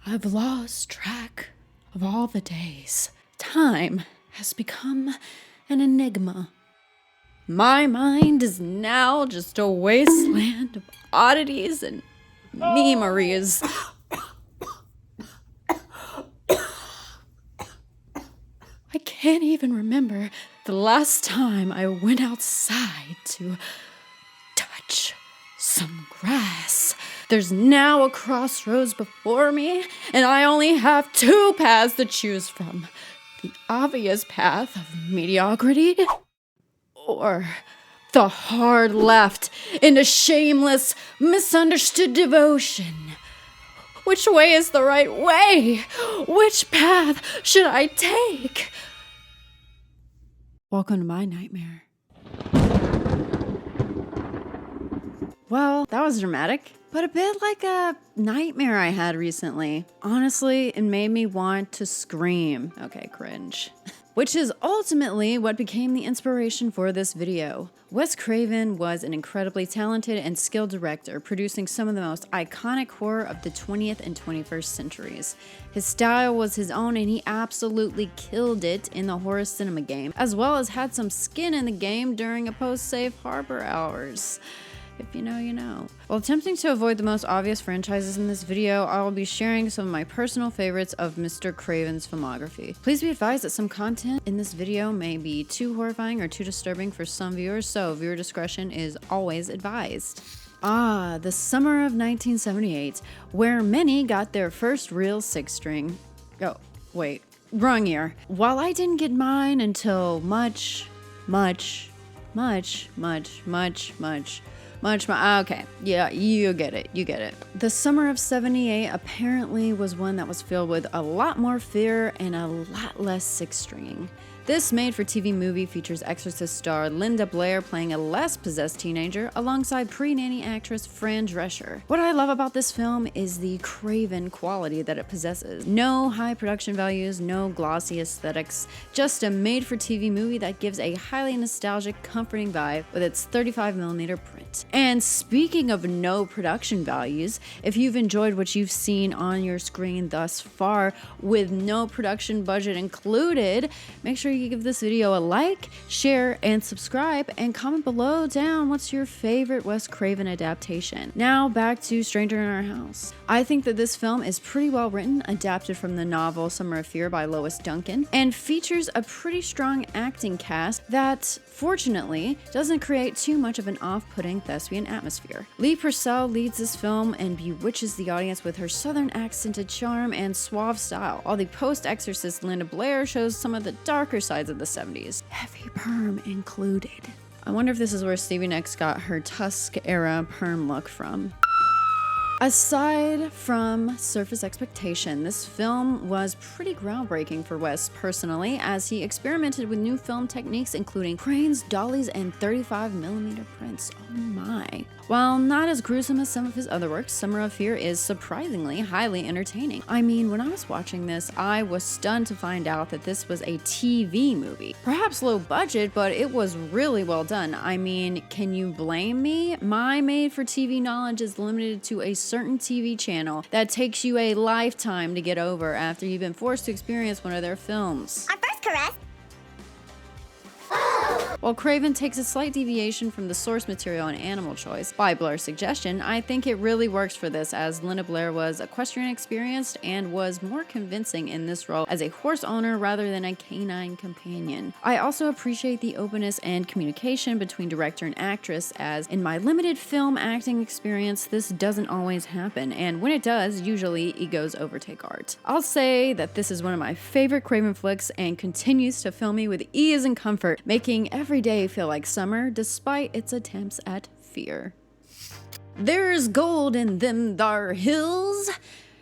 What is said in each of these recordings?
I've lost track of all the days. Time has become an enigma. My mind is now just a wasteland of oddities and memories. I can't even remember the last time I went outside to touch some grass. There's now a crossroads before me, and I only have two paths to choose from. The obvious path of mediocrity, or the hard left into shameless, misunderstood devotion. Which way is the right way? Which path should I take? Welcome to my nightmare. Well, that was dramatic, but a bit like a nightmare I had recently. Honestly, it made me want to scream. Okay, cringe. Which is ultimately what became the inspiration for this video. Wes Craven was an incredibly talented and skilled director, producing some of the most iconic horror of the 20th and 21st centuries. His style was his own, and he absolutely killed it in the horror cinema game, as well as had some skin in the game during a post-safe harbor hours. If you know, you know. While attempting to avoid the most obvious franchises in this video, I will be sharing some of my personal favorites of Mr. Craven's filmography. Please be advised that some content in this video may be too horrifying or too disturbing for some viewers, so viewer discretion is always advised. The summer of 1978, where many got their first real six-string. Oh, wait, wrong year. While I didn't get mine until much, okay, yeah, you get it. The summer of 78 apparently was one that was filled with a lot more fear and a lot less six-stringing. This made-for-TV movie features Exorcist star Linda Blair playing a less possessed teenager alongside pre-nanny actress Fran Drescher. What I love about this film is the Craven quality that it possesses. No high production values, no glossy aesthetics, just a made-for-TV movie that gives a highly nostalgic, comforting vibe with its 35mm print. And speaking of no production values, if you've enjoyed what you've seen on your screen thus far with no production budget included, make sure you give this video a like, share, and subscribe, and comment below down what's your favorite Wes Craven adaptation. Now back to Stranger in Our House. I think that this film is pretty well written, adapted from the novel Summer of Fear by Lois Duncan, and features a pretty strong acting cast that, fortunately, doesn't create too much of an off-putting thespian atmosphere. Lee Purcell leads this film and bewitches the audience with her southern accented charm and suave style, while the post-Exorcist Linda Blair shows some of the darker sides of the 70s, heavy perm included. I wonder if this is where Stevie Nicks got her Tusk-era perm look from. Aside from surface expectation, this film was pretty groundbreaking for Wes personally, as he experimented with new film techniques including cranes, dollies, and 35mm prints. Oh my. While not as gruesome as some of his other works, Summer of Fear is surprisingly highly entertaining. I mean, when I was watching this, I was stunned to find out that this was a TV movie. Perhaps low budget, but it was really well done. I mean, can you blame me? My made-for-TV knowledge is limited to a certain TV channel that takes you a lifetime to get over after you've been forced to experience one of their films. Our first caress. While Craven takes a slight deviation from the source material and animal choice, by Blair's suggestion, I think it really works for this, as Linda Blair was equestrian experienced and was more convincing in this role as a horse owner rather than a canine companion. I also appreciate the openness and communication between director and actress, as in my limited film acting experience, this doesn't always happen, and when it does, usually egos overtake art. I'll say that this is one of my favorite Craven flicks and continues to fill me with ease and comfort, making every day feel like summer despite its attempts at fear. There's gold in them thar hills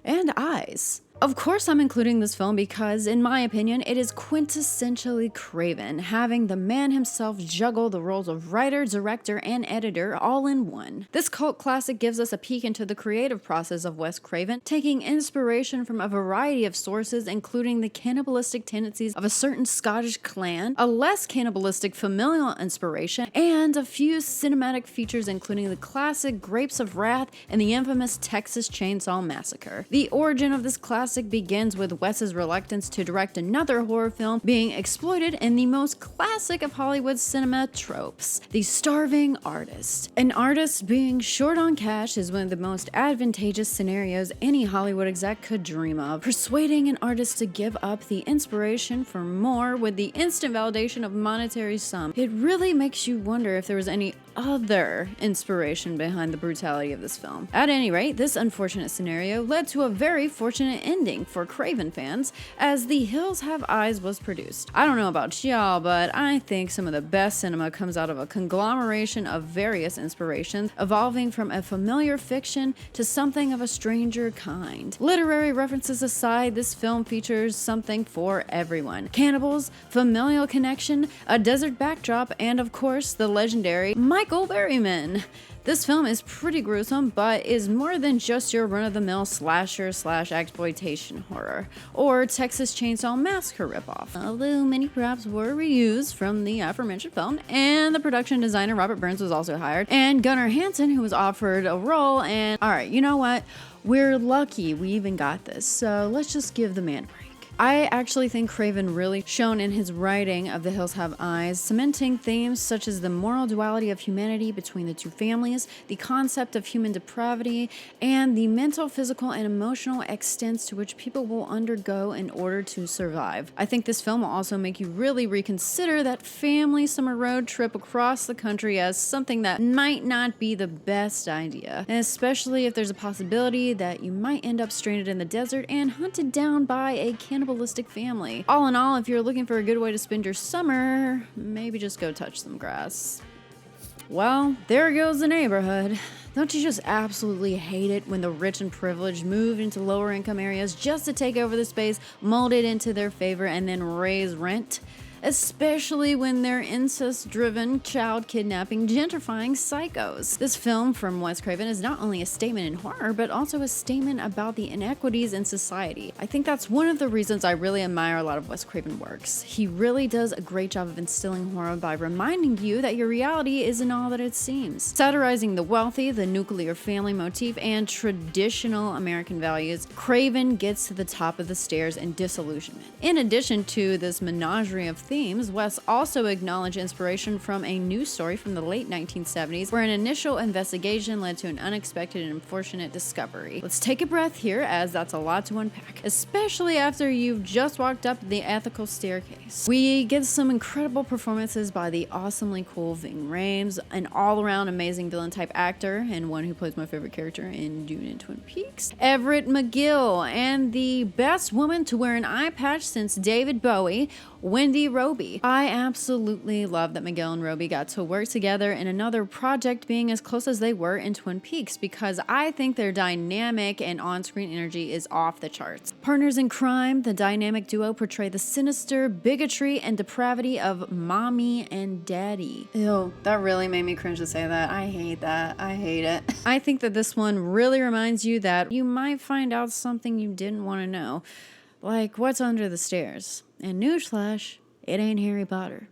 and eyes. Of course I'm including this film because, in my opinion, it is quintessentially Craven, having the man himself juggle the roles of writer, director, and editor all in one. This cult classic gives us a peek into the creative process of Wes Craven, taking inspiration from a variety of sources, including the cannibalistic tendencies of a certain Scottish clan, a less cannibalistic familial inspiration, and a few cinematic features including the classic Grapes of Wrath and the infamous Texas Chainsaw Massacre. The The origin of this classic begins with Wes's reluctance to direct another horror film being exploited in the most classic of Hollywood cinema tropes, the starving artist. An artist being short on cash is one of the most advantageous scenarios any Hollywood exec could dream of, persuading an artist to give up the inspiration for more with the instant validation of monetary sum. It really makes you wonder if there was any other inspiration behind the brutality of this film. At any rate, this unfortunate scenario led to a very fortunate ending for Craven fans, as The Hills Have Eyes was produced. I don't know about y'all, but I think some of the best cinema comes out of a conglomeration of various inspirations, evolving from a familiar fiction to something of a stranger kind. Literary references aside, this film features something for everyone. Cannibals, familial connection, a desert backdrop, and of course, the legendary Michael Berryman. This film is pretty gruesome, but is more than just your run-of-the-mill slasher/exploitation horror, or Texas Chainsaw Massacre ripoff. Although many props were reused from the aforementioned film, and the production designer Robert Burns was also hired, and Gunnar Hansen, who was offered a role, and alright, you know what? We're lucky we even got this, so let's just give the man a break. I actually think Craven really shone in his writing of The Hills Have Eyes, cementing themes such as the moral duality of humanity between the two families, the concept of human depravity, and the mental, physical, and emotional extents to which people will undergo in order to survive. I think this film will also make you really reconsider that family summer road trip across the country as something that might not be the best idea, and especially if there's a possibility that you might end up stranded in the desert and hunted down by a cannibalistic family. All in all, if you're looking for a good way to spend your summer, maybe just go touch some grass. Well, there goes the neighborhood. Don't you just absolutely hate it when the rich and privileged move into lower income areas just to take over the space, mold it into their favor, and then raise rent? Especially when they're incest-driven, child-kidnapping, gentrifying psychos. This film from Wes Craven is not only a statement in horror, but also a statement about the inequities in society. I think that's one of the reasons I really admire a lot of Wes Craven works. He really does a great job of instilling horror by reminding you that your reality isn't all that it seems. Satirizing the wealthy, the nuclear family motif, and traditional American values, Craven gets to the top of the stairs in disillusionment. In addition to this menagerie of themes, Wes also acknowledged inspiration from a news story from the late 1970s where an initial investigation led to an unexpected and unfortunate discovery. Let's take a breath here, as that's a lot to unpack, especially after you've just walked up the ethical staircase. We get some incredible performances by the awesomely cool Ving Rhames, an all-around amazing villain type actor, and one who plays my favorite character in Dune and Twin Peaks, Everett McGill, and the best woman to wear an eye patch since David Bowie, Wendy Roby. I absolutely love that Miguel and Roby got to work together in another project, being as close as they were in Twin Peaks, because I think their dynamic and on-screen energy is off the charts. Partners in crime, the dynamic duo portray the sinister bigotry and depravity of mommy and daddy. Ew, that really made me cringe to say that. I hate that. I hate it. I think that this one really reminds you that you might find out something you didn't want to know, like what's under the stairs. And newsflash, it ain't Harry Potter.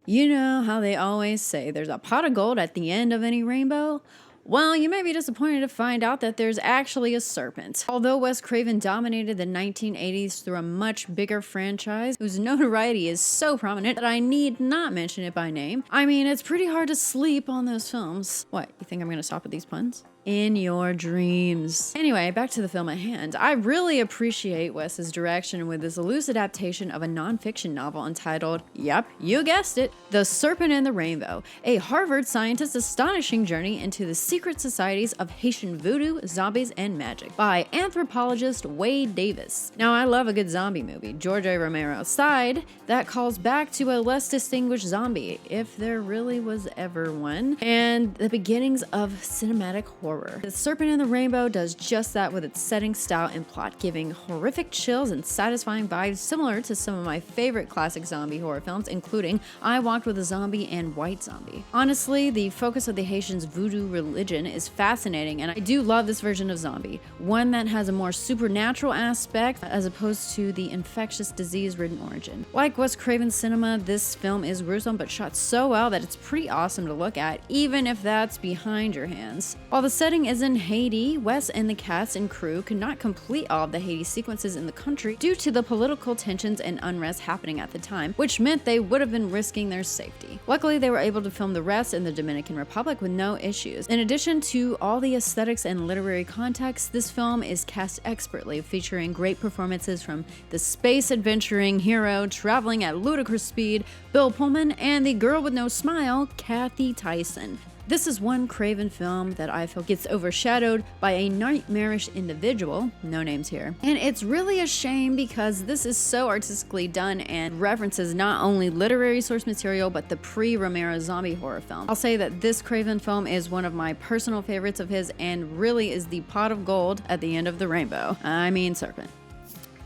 You know how they always say there's a pot of gold at the end of any rainbow? Well, you may be disappointed to find out that there's actually a serpent. Although Wes Craven dominated the 1980s through a much bigger franchise whose notoriety is so prominent that I need not mention it by name, I mean, it's pretty hard to sleep on those films. What, you think I'm gonna stop with these puns? In your dreams. Anyway, back to the film at hand. I really appreciate Wes's direction with this loose adaptation of a non-fiction novel entitled, yep, you guessed it, The Serpent and the Rainbow, a Harvard scientist's astonishing journey into the secret societies of Haitian voodoo, zombies, and magic by anthropologist Wade Davis. Now, I love a good zombie movie, George A. Romero aside, that calls back to a less distinguished zombie, if there really was ever one, and the beginnings of cinematic horror. The Serpent and the Rainbow does just that with its setting, style, and plot, giving horrific chills and satisfying vibes similar to some of my favorite classic zombie horror films, including I Walked with a Zombie and White Zombie. Honestly, the focus of the Haitians' voodoo religion is fascinating, and I do love this version of zombie, one that has a more supernatural aspect as opposed to the infectious disease-ridden origin. Like Wes Craven's cinema, this film is gruesome but shot so well that it's pretty awesome to look at, even if that's behind your hands. While the setting is in Haiti, Wes and the cast and crew could not complete all of the Haiti sequences in the country due to the political tensions and unrest happening at the time, which meant they would have been risking their safety. Luckily, they were able to film the rest in the Dominican Republic with no issues. In addition to all the aesthetics and literary context, this film is cast expertly, featuring great performances from the space adventuring hero traveling at ludicrous speed, Bill Pullman, and the girl with no smile, Kathy Tyson. This is one Craven film that I feel gets overshadowed by a nightmarish individual, no names here. And it's really a shame because this is so artistically done and references not only literary source material but the pre-Romero zombie horror film. I'll say that this Craven film is one of my personal favorites of his and really is the pot of gold at the end of the rainbow. I mean Serpent.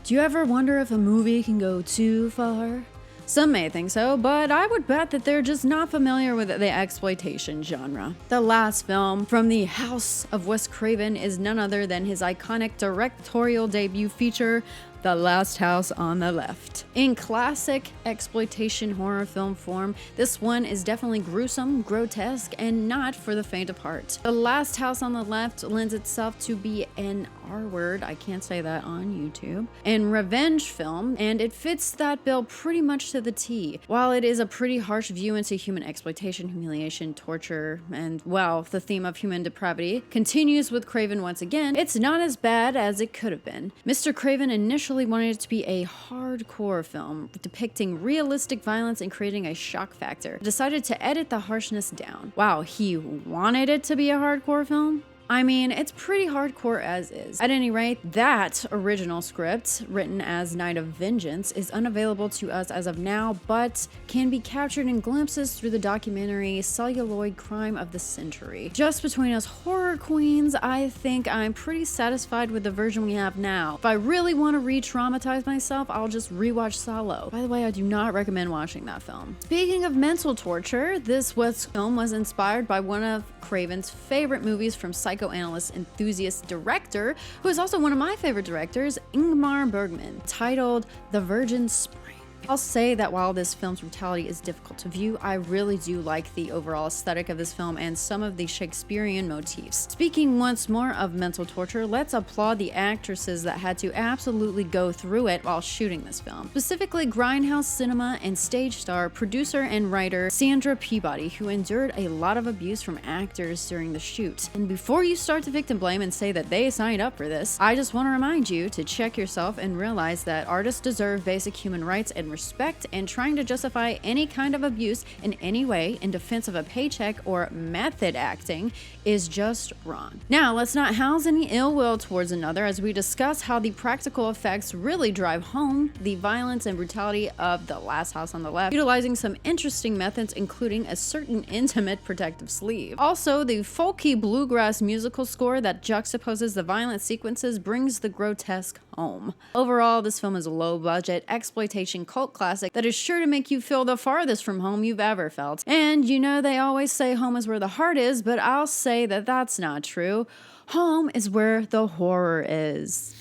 Do you ever wonder if a movie can go too far? Some may think so, but I would bet that they're just not familiar with the exploitation genre. The last film from the house of Wes Craven is none other than his iconic directorial debut feature, The Last House on the Left. In classic exploitation horror film form, this one is definitely gruesome, grotesque, and not for the faint of heart. The Last House on the Left lends itself to be an R-word, I can't say that on YouTube, and revenge film, and it fits that bill pretty much to the T. While it is a pretty harsh view into human exploitation, humiliation, torture, and, well, the theme of human depravity continues with Craven once again, it's not as bad as it could have been. Mr. Craven initially wanted it to be a hardcore film depicting realistic violence and creating a shock factor. Decided to edit the harshness down. Wow, he wanted it to be a hardcore film? I mean, it's pretty hardcore as is. At any rate, that original script, written as Night of Vengeance, is unavailable to us as of now, but can be captured in glimpses through the documentary Celluloid Crime of the Century. Just between us horror queens, I think I'm pretty satisfied with the version we have now. If I really want to re-traumatize myself, I'll just rewatch Salo. By the way, I do not recommend watching that film. Speaking of mental torture, this Wes film was inspired by one of Craven's favorite movies from psychoanalyst enthusiast director, who is also one of my favorite directors, Ingmar Bergman, titled The Virgin Spring. I'll say that while this film's brutality is difficult to view, I really do like the overall aesthetic of this film and some of the Shakespearean motifs. Speaking once more of mental torture, let's applaud the actresses that had to absolutely go through it while shooting this film. Specifically, Grindhouse Cinema and stage star, producer, and writer Sandra Peabody, who endured a lot of abuse from actors during the shoot. And before you start to victim blame and say that they signed up for this, I just want to remind you to check yourself and realize that artists deserve basic human rights and respect, and trying to justify any kind of abuse in any way in defense of a paycheck or method acting is just wrong. Now, let's not house any ill will towards another as we discuss how the practical effects really drive home the violence and brutality of The Last House on the Left, utilizing some interesting methods, including a certain intimate protective sleeve. Also, the folky bluegrass musical score that juxtaposes the violent sequences brings the grotesque home. Overall, this film is a low-budget exploitation cult classic that is sure to make you feel the farthest from home you've ever felt. And you know they always say home is where the heart is, but I'll say that that's not true. Home is where the horror is.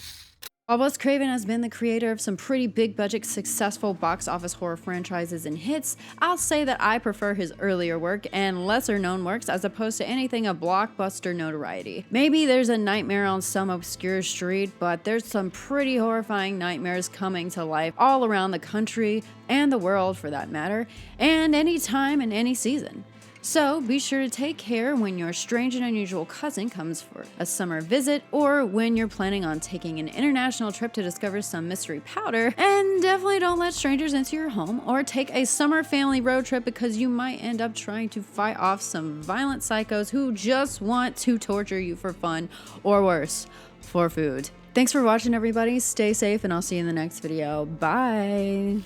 While Wes Craven has been the creator of some pretty big-budget, successful box office horror franchises and hits, I'll say that I prefer his earlier work and lesser-known works as opposed to anything of blockbuster notoriety. Maybe there's a nightmare on some obscure street, but there's some pretty horrifying nightmares coming to life all around the country, and the world for that matter, and any time and any season. So be sure to take care when your strange and unusual cousin comes for a summer visit, or when you're planning on taking an international trip to discover some mystery powder, and definitely don't let strangers into your home or take a summer family road trip because you might end up trying to fight off some violent psychos who just want to torture you for fun, or worse, for food. Thanks for watching, everybody. Stay safe, and I'll see you in the next video. Bye!